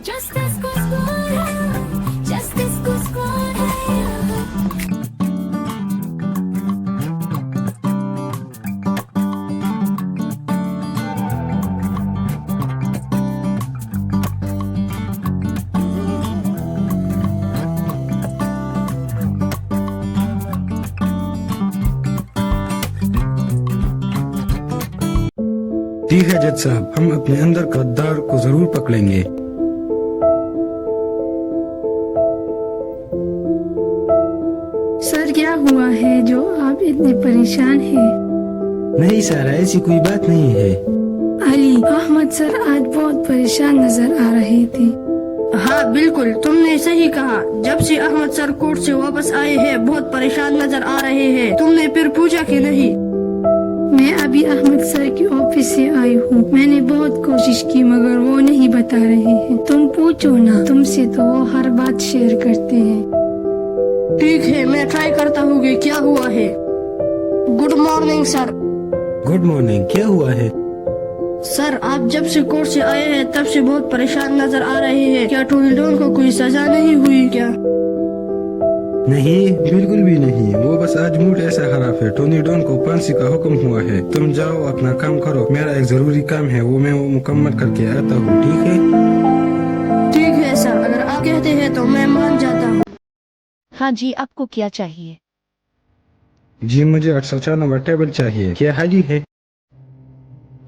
Justice को squad है, justice को squad है। ठीक है जज साहब, हम अपने अंदर गद्दार को जरूर पकड़ेंगे। सर क्या हुआ है जो आप इतने परेशान हैं? नहीं सर, ऐसी कोई बात नहीं है। अली, अहमद सर आज बहुत परेशान नजर आ रहे थे। हाँ बिल्कुल, तुमने सही कहा। जब से अहमद सर कोर्ट से वापस आए हैं बहुत परेशान नजर आ रहे हैं। तुमने फिर पूछा कि नहीं? मैं अभी अहमद सर के ऑफिस से आई हूँ। मैंने बहुत कोशिश की मगर वो नहीं बता रहे हैं। तुम पूछो ना, तुमसे तो वो हर बात शेयर करते हैं। ठीक है, मैं ट्राई करता हूँ कि क्या हुआ है। Good morning sir. Good morning, क्या हुआ है? सर आप जब से कोर्ट से आए हैं तब से बहुत परेशान नजर आ रहे हैं। क्या टोनी डॉन को कोई सजा नहीं हुई क्या? नहीं, बिल्कुल भी नहीं। वो बस आज मूड ऐसा खराब है। टोनी डॉन को फांसी का हुक्म हुआ है। तुम जाओ अपना काम करो, मेरा एक जरूरी काम है, वो मैं मुकम्मल करके आता हूँ। ठीक है? ठीक है सर, अगर आप कहते हैं तो मैं मान जाता हूँ। हाँ जी, आपको क्या चाहिए? जी मुझे 804 नंबर टेबल चाहिए। क्या हाली है?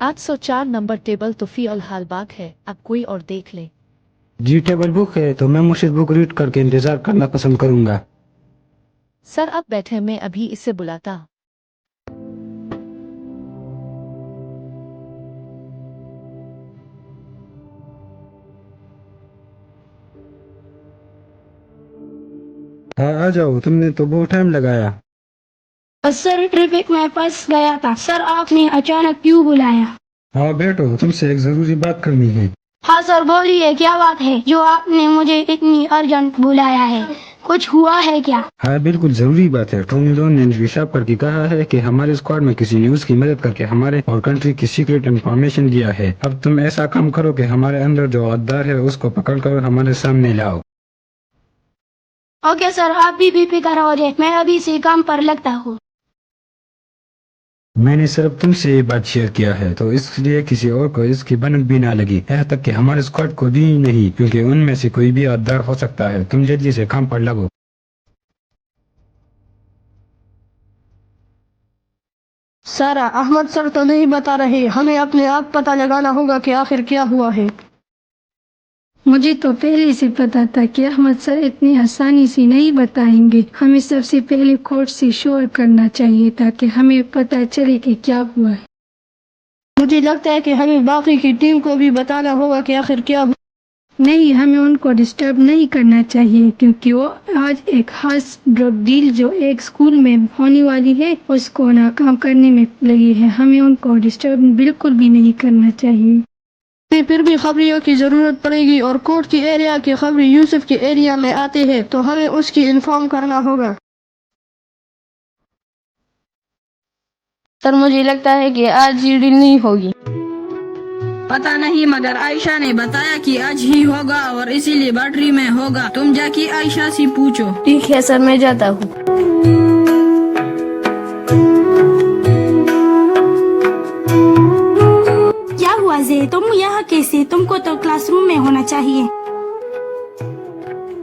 804 नंबर टेबल तो फिलहाल बाग है, आप कोई और देख लें। जी टेबल बुक है तो मैं मुझे बुक रीड करके इंतजार करना पसंद करूंगा। सर आप बैठे, मैं अभी इसे बुलाता हूँ। हाँ आ जाओ, तुमने तो बहुत टाइम लगाया। सर ट्रैफिक में फंस गया था। सर आपने अचानक क्यों बुलाया? हाँ बैठो, तुमसे एक जरूरी बात करनी है। हाँ सर बोलिए, क्या बात है जो आपने मुझे इतनी अर्जेंट बुलाया है? कुछ हुआ है क्या? हाँ बिल्कुल जरूरी बात है। टोनी डॉन ने विशाप करके कहा है कि हमारे स्क्वाड में किसी न्यूज की मदद करके हमारे और कंट्री की सीक्रेट इंफॉर्मेशन दिया है। अब तुम ऐसा काम करो कि हमारे अंदर जो गद्दार है उसको पकड़ कर हमारे सामने लाओ। ओके सर, आप भी बेफिक्र हो जाए, मैं अभी से काम पर लगता हूँ। मैंने सिर्फ तुमसे ये बात शेयर किया है तो इसलिए किसी और को इसकी भनक भी ना लगी, यहाँ तक कि हमारे स्क्वाड को भी नहीं, क्योंकि उनमें से कोई भी गद्दार हो सकता है। तुम जल्दी से काम पर लगो। सारा अहमद सर तो नहीं बता रहे, हमें अपने आप पता लगाना होगा कि आखिर क्या हुआ है। मुझे तो पहले से पता था कि अहमद सर इतनी आसानी से नहीं बताएंगे। हमें सबसे पहले कोर्ट से शोर करना चाहिए ताकि हमें पता चले कि क्या हुआ है। मुझे लगता है कि हमें बाकी की टीम को भी बताना होगा कि आखिर क्या हुआ। नहीं, हमें उनको डिस्टर्ब नहीं करना चाहिए क्योंकि वो आज एक खास ड्रग डील जो एक स्कूल में होने वाली है उसको नाकाम करने में लगी है। हमें उनको डिस्टर्ब बिल्कुल भी नहीं करना चाहिए। फिर भी खबरियों की जरूरत पड़ेगी और कोर्ट की एरिया की खबरें यूसुफ के एरिया में आते हैं तो हमें उसकी इन्फॉर्म करना होगा। सर मुझे लगता है कि आज ये डील नहीं होगी। पता नहीं, मगर आयशा ने बताया कि आज ही होगा और इसीलिए बैटरी में होगा। तुम जाके आयशा से पूछो। ठीक है सर, मैं जाता हूँ। क्या हुआ जे, तुम यहाँ कैसे? तुमको तो क्लासरूम में होना चाहिए।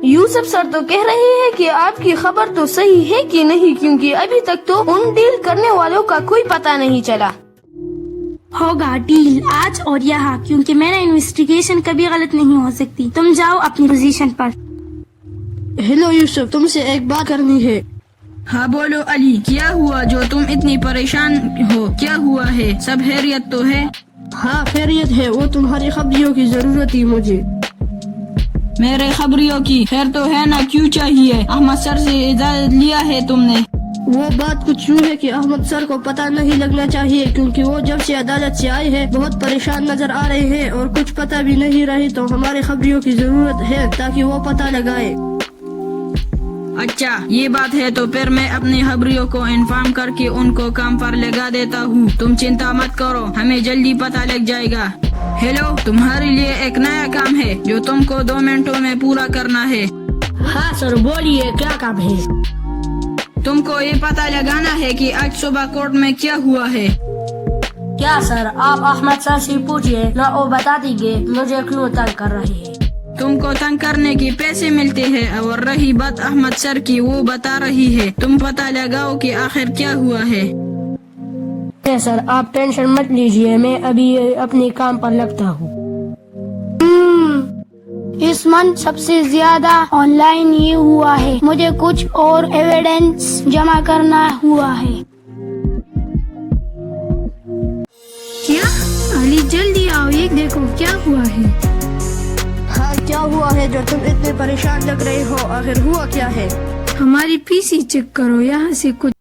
यूसुफ सर तो कह रहे हैं कि आपकी खबर तो सही है कि नहीं, क्योंकि अभी तक तो उन डील करने वालों का कोई पता नहीं चला। होगा डील आज और यहाँ, क्योंकि मेरा इन्वेस्टिगेशन कभी गलत नहीं हो सकती। तुम जाओ अपनी पोजीशन पर। हेलो यूसुफ, तुमसे एक बात करनी है। हाँ बोलो अली, क्या हुआ जो तुम इतनी परेशान हो? क्या हुआ है? सब खैरियत तो है? हाँ खैरियत है, वो तुम्हारी खबरियों की जरूरत थी मुझे। मेरे खबरियों की खैर तो है ना, क्यों चाहिए? अहमद सर से इजाजत लिया है तुमने? वो बात कुछ यूँ है कि अहमद सर को पता नहीं लगना चाहिए, क्योंकि वो जब से अदालत से आए हैं बहुत परेशान नजर आ रहे हैं और कुछ पता भी नहीं रही, तो हमारे खबरियों की जरूरत है ताकि वो पता लगाए। अच्छा ये बात है, तो फिर मैं अपनी खबरियों को इन्फॉर्म करके उनको काम पर लगा देता हूँ। तुम चिंता मत करो, हमें जल्दी पता लग जाएगा। हेलो, तुम्हारे लिए एक नया काम है जो तुमको 2 मिनटों में पूरा करना है। हाँ सर, बोलिए क्या काम है? तुमको ये पता लगाना है कि आज सुबह कोर्ट में क्या हुआ है। क्या सर, आप अहमद सर से पूछिए ना, वो बता देंगे। मुझे क्यों तंग कर रही है? तुमको तंग करने की पैसे मिलते हैं, और रही बात अहमद सर की, वो बता रही है। तुम पता लगाओ कि आखिर क्या हुआ है। सर आप टेंशन मत लीजिए, मैं अभी अपने काम पर लगता हूँ। इस मंथ सबसे ज्यादा ऑनलाइन ये हुआ है। मुझे कुछ और एविडेंस जमा करना हुआ है। क्या? अली जल्दी आओ, ये देखो क्या हुआ है। हाँ, क्या हुआ है जो तुम इतने परेशान लग रहे हो? आखिर हुआ क्या है? हमारी पीसी चेक करो, यहाँ से कुछ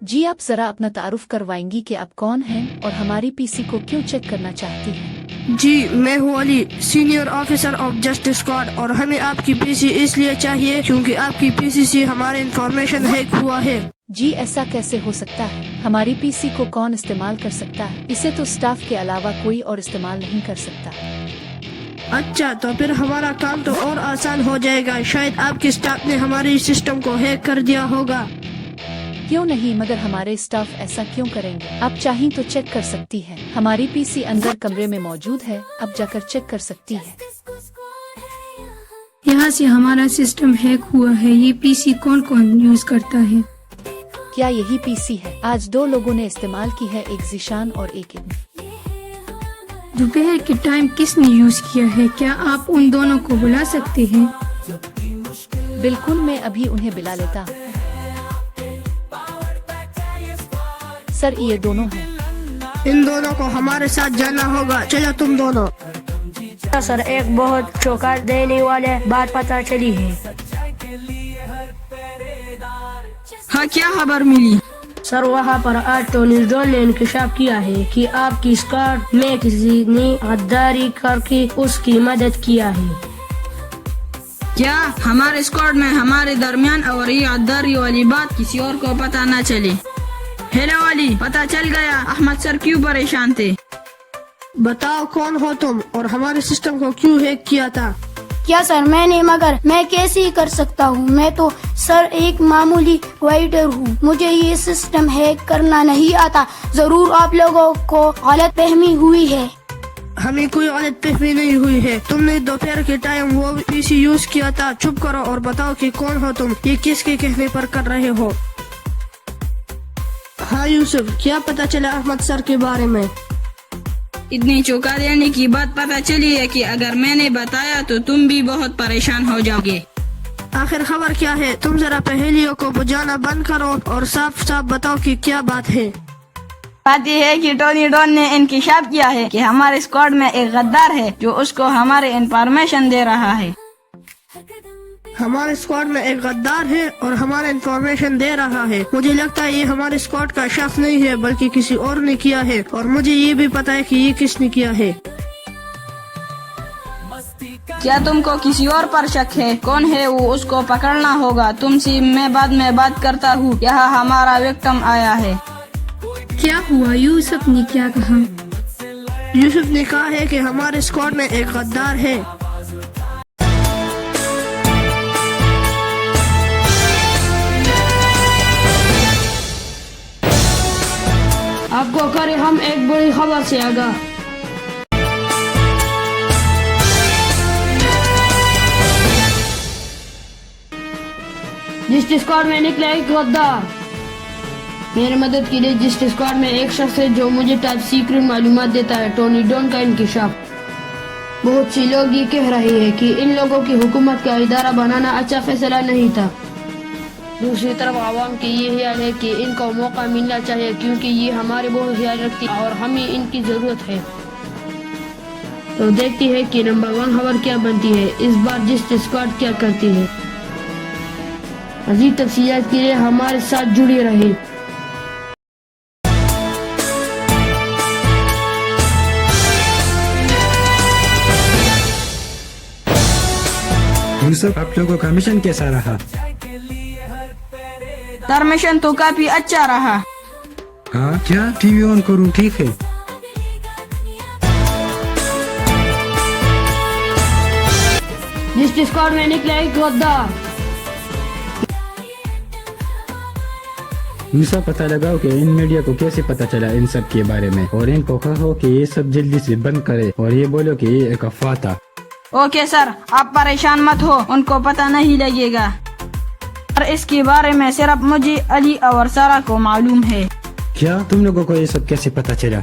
जी आप जरा अपना तारुफ करवाएंगी कि आप कौन हैं और हमारी पीसी को क्यों चेक करना चाहती हैं? जी, मैं हूँ Ali, senior officer of justice squad, और हमें आपकी पीसी इसलिए चाहिए क्योंकि आपकी पीसी से हमारे इंफॉर्मेशन हैक हुआ है। जी ऐसा कैसे हो सकता है? हमारी पीसी को कौन इस्तेमाल कर सकता है? इसे तो स्टाफ के अलावा कोई और इस्तेमाल नहीं कर सकता। अच्छा, तो फिर हमारा काम तो और आसान हो जाएगा। शायद आपके स्टाफ ने हमारे सिस्टम को हैक कर दिया होगा। क्यों नहीं, मगर हमारे स्टाफ ऐसा क्यों करेंगे? आप चाहें तो चेक कर सकती हैं। हमारी पीसी अंदर कमरे में मौजूद है, अब जाकर चेक कर सकती है। यहाँ से हमारा सिस्टम हैक हुआ है। ये पीसी कौन कौन यूज करता है? क्या यही पीसी है? आज 2 लोगों ने इस्तेमाल की है, एक जीशान और एक इब्न। दोपहर के टाइम किसने यूज किया है? क्या आप उन दोनों को बुला सकते हैं? बिल्कुल, मैं अभी उन्हें बुला लेता हूँ। सर ये दोनों हैं। इन दोनों को हमारे साथ जाना होगा। चलो तुम दोनों। सर एक बहुत चौंका देने वाले बात पता चली है। हाँ, क्या खबर मिली? सर वहाँ पर आज तो न्यूज़ ने इंकशाफ किया है कि आपकी स्क्वाड में किसी ने गद्दारी करके उसकी मदद किया है। क्या हमारे स्क्वाड में हमारे दरमियान और ये गद्दारी वाली बात किसी और को पता न चले? हेलो अली, पता चल गया अहमद सर क्यों परेशान थे? बताओ कौन हो तुम और हमारे सिस्टम को क्यों हैक किया था? क्या सर मैंने, मगर मैं कैसे कर सकता हूँ? मैं तो सर एक मामूली वाइटर हूँ, मुझे ये सिस्टम हैक करना नहीं आता। जरूर आप लोगों को गलत फहमी हुई है। हमें कोई गलत फहमी नहीं हुई है। तुमने दोपहर के टाइम वो पीसी यूज किया था। चुप करो और बताओ कि कौन हो तुम, ये किसके कहने पर कर रहे हो? हाँ यूसुफ, क्या पता चला अहमद सर के बारे में? इतनी चौंका देने की बात पता चली है कि अगर मैंने बताया तो तुम भी बहुत परेशान हो जाओगे। आखिर खबर क्या है? तुम जरा पहेलियों को बुझाना बंद करो और साफ साफ बताओ कि क्या बात है। बात यह है कि टोनी डॉन ने इंकशाफ किया है कि हमारे स्क्वाड में एक गद्दार है जो उसको हमारे इंफॉर्मेशन दे रहा है। हमारे स्क्वाड में एक गद्दार है और हमारा इंफॉर्मेशन दे रहा है। मुझे लगता है ये हमारे स्क्वाड का शख्स नहीं है बल्कि किसी और ने किया है, और मुझे ये भी पता है कि ये किसने किया है। क्या तुमको किसी और पर शक है? कौन है वो, उसको पकड़ना होगा। तुमसे मैं बाद में बात करता हूँ। यहाँ हमारा विक्टिम आया है। क्या हुआ? यूसुफ ने क्या कहा? यूसुफ ने कहा है कि हमारे स्क्वाड में एक गद्दार है। आपको करें हम एक बड़ी खबर से आगाह। जिस स्क्वाड में निकला एक गद्दार। मेरी मदद के लिए जिस स्क्वाड में एक शख्स है जो मुझे टॉप सीक्रेट मालूमात देता है, टोनी डॉन का इंकशाफ। बहुत से लोग ये कह रहे हैं कि इन लोगों की हुकूमत का इदारा बनाना अच्छा फैसला नहीं था। दूसरी तरफ आवाम की ये ख्याल है कि इनको मौका मिलना चाहिए क्योंकि ये हमारे बहुत ख्याल रखती है और हमें इनकी जरूरत है। तो देखती है कि नंबर 1 खबर क्या बनती है, इस बार जिस स्क्वाड क्या करती है। मज़ीद तफसीलात के लिए हमारे साथ जुड़े रहे। यूसुफ, आप लोगों का मिशन कैसा रहा? सर मिशन तो काफी अच्छा रहा। हाँ क्या? टीवी ऑन करूँ? ठीक है। जिस स्क्वाड में निकला एक गद्दार। यूसुफ, पता लगाओ कि इन मीडिया को कैसे पता चला इन सब के बारे में, और इनको कहो कि ये सब जल्दी से बंद करे और ये बोलो कि ये एक अफवाह था। ओके सर, आप परेशान मत हो, उनको पता नहीं लगेगा। और इसके बारे में सिर्फ मुझे, अली और सारा को मालूम है। क्या? तुम लोगों को ये सब कैसे पता चला?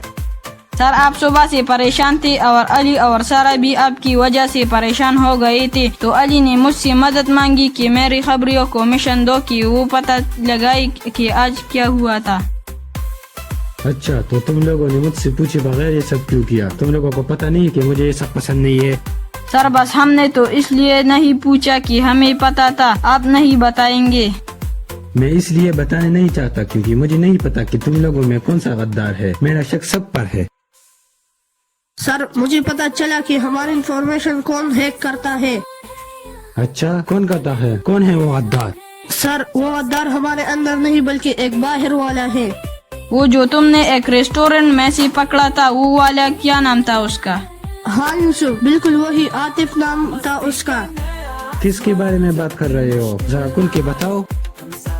सर आप सुबह से परेशान थे और अली और सारा भी आपकी वजह से परेशान हो गए थे, तो अली ने मुझसे मदद मांगी कि मेरी खबरियों को मिशन दो कि वो पता लगाए कि आज क्या हुआ था। अच्छा, तो तुम लोगों ने मुझसे पूछे बगैर ये सब क्यों किया? तुम लोगों को पता नहीं कि मुझे ये सब पसंद नहीं है? सर बस हमने तो इसलिए नहीं पूछा कि हमें पता था आप नहीं बताएंगे। मैं इसलिए बताने नहीं चाहता क्योंकि मुझे नहीं पता कि तुम लोगों में कौन सा गद्दार है। मेरा शक सब पर है। सर मुझे पता चला कि हमारी इंफॉर्मेशन कौन हैक करता है। अच्छा, कौन करता है? कौन है वो गद्दार? सर वो गद्दार हमारे अंदर नहीं बल्कि एक बाहर वाला है। वो जो तुमने एक रेस्टोरेंट में से पकड़ा था, वो वाला क्या नाम था उसका? हाँ यूसुफ, बिल्कुल वही, आतिफ नाम था उसका। किसके बारे में बात कर रहे हो? जरा खुल के बताओ।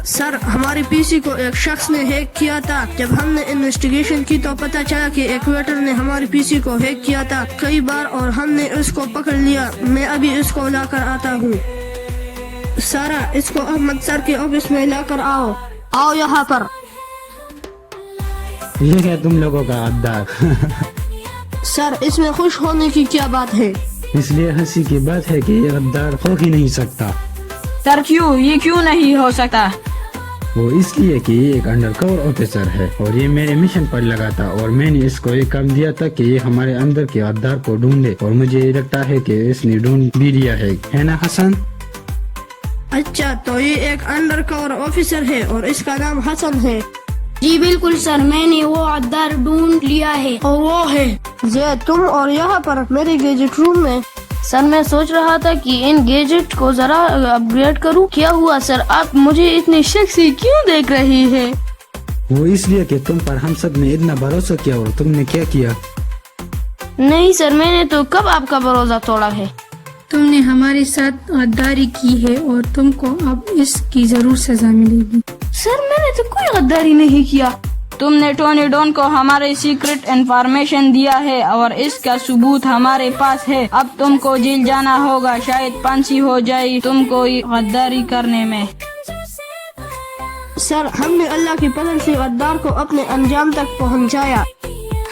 सर हमारे पीसी को एक शख्स ने हैक किया था। जब हमने इन्वेस्टिगेशन की तो पता चला कि एक वेटर ने हमारे पीसी को हैक किया था कई बार और हमने उसको पकड़ लिया। मैं अभी इसको लाकर आता हूँ। सारा, इसको अहमद सर के ऑफिस में लाकर आओ। आओ यहाँ पर। ये है तुम लोगों का गद्दार। सर इसमें खुश होने की क्या बात है? इसलिए हंसी की बात है कि ये गद्दार हो ही नहीं सकता। सर क्यों? ये क्यों नहीं हो सकता? वो इसलिए कि ये एक अंडरकवर ऑफिसर है और ये मेरे मिशन पर लगा था और मैंने इसको एक काम दिया था कि ये हमारे अंदर के गद्दार को ढूंढे, और मुझे ये लगता है कि इसने ढूंढ भी लिया है ना हसन? अच्छा, तो ये एक अंडरकवर ऑफिसर है और इसका नाम हसन है। जी बिल्कुल सर, मैंने वो गद्दार ढूंढ लिया है और वो है जैद। तुम और यहाँ पर मेरे गैजेट रूम में। सर मैं सोच रहा था कि इन गैजेट को जरा अपग्रेड करूं। क्या हुआ सर, आप मुझे इतने शक से क्यों देख रही है? वो इसलिए कि तुम पर हम सब ने इतना भरोसा किया और तुमने क्या किया? नहीं सर, मैंने तो कब आपका भरोसा तोड़ा है। तुमने हमारे साथ गद्दारी की है और तुमको अब इसकी जरूर सजा मिलेगी। सर मैंने तो कोई गद्दारी नहीं किया। تم نے ٹونی ڈون کو ہمارے سیکرٹ انفارمیشن دیا ہے اور اس کا ثبوت ہمارے پاس ہے. اب تم کو جیل جانا ہوگا. شاید پھانسی ہو جائے تم کو غداری کرنے میں. سر ہم نے اللہ کی فضل سے غدار کو اپنے انجام تک پہنچایا.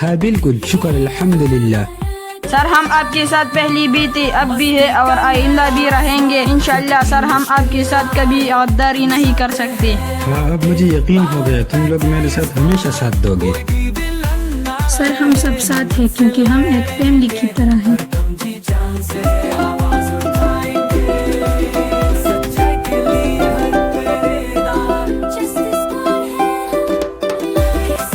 ہاں بالکل شکر الحمدللہ. سر ہم آپ کے ساتھ پہلی بھی تھے, اب بھی ہے اور آئندہ بھی رہیں گے انشاءاللہ. سر ہم آپ کے ساتھ کبھی غداری نہیں کر سکتے. ہاں اب مجھے یقین ہو گیا تم لوگ میرے ساتھ ہمیشہ ساتھ دو گے. سر ہم سب ساتھ ہیں کیونکہ ہم ایک فیملی کی طرح ہیں.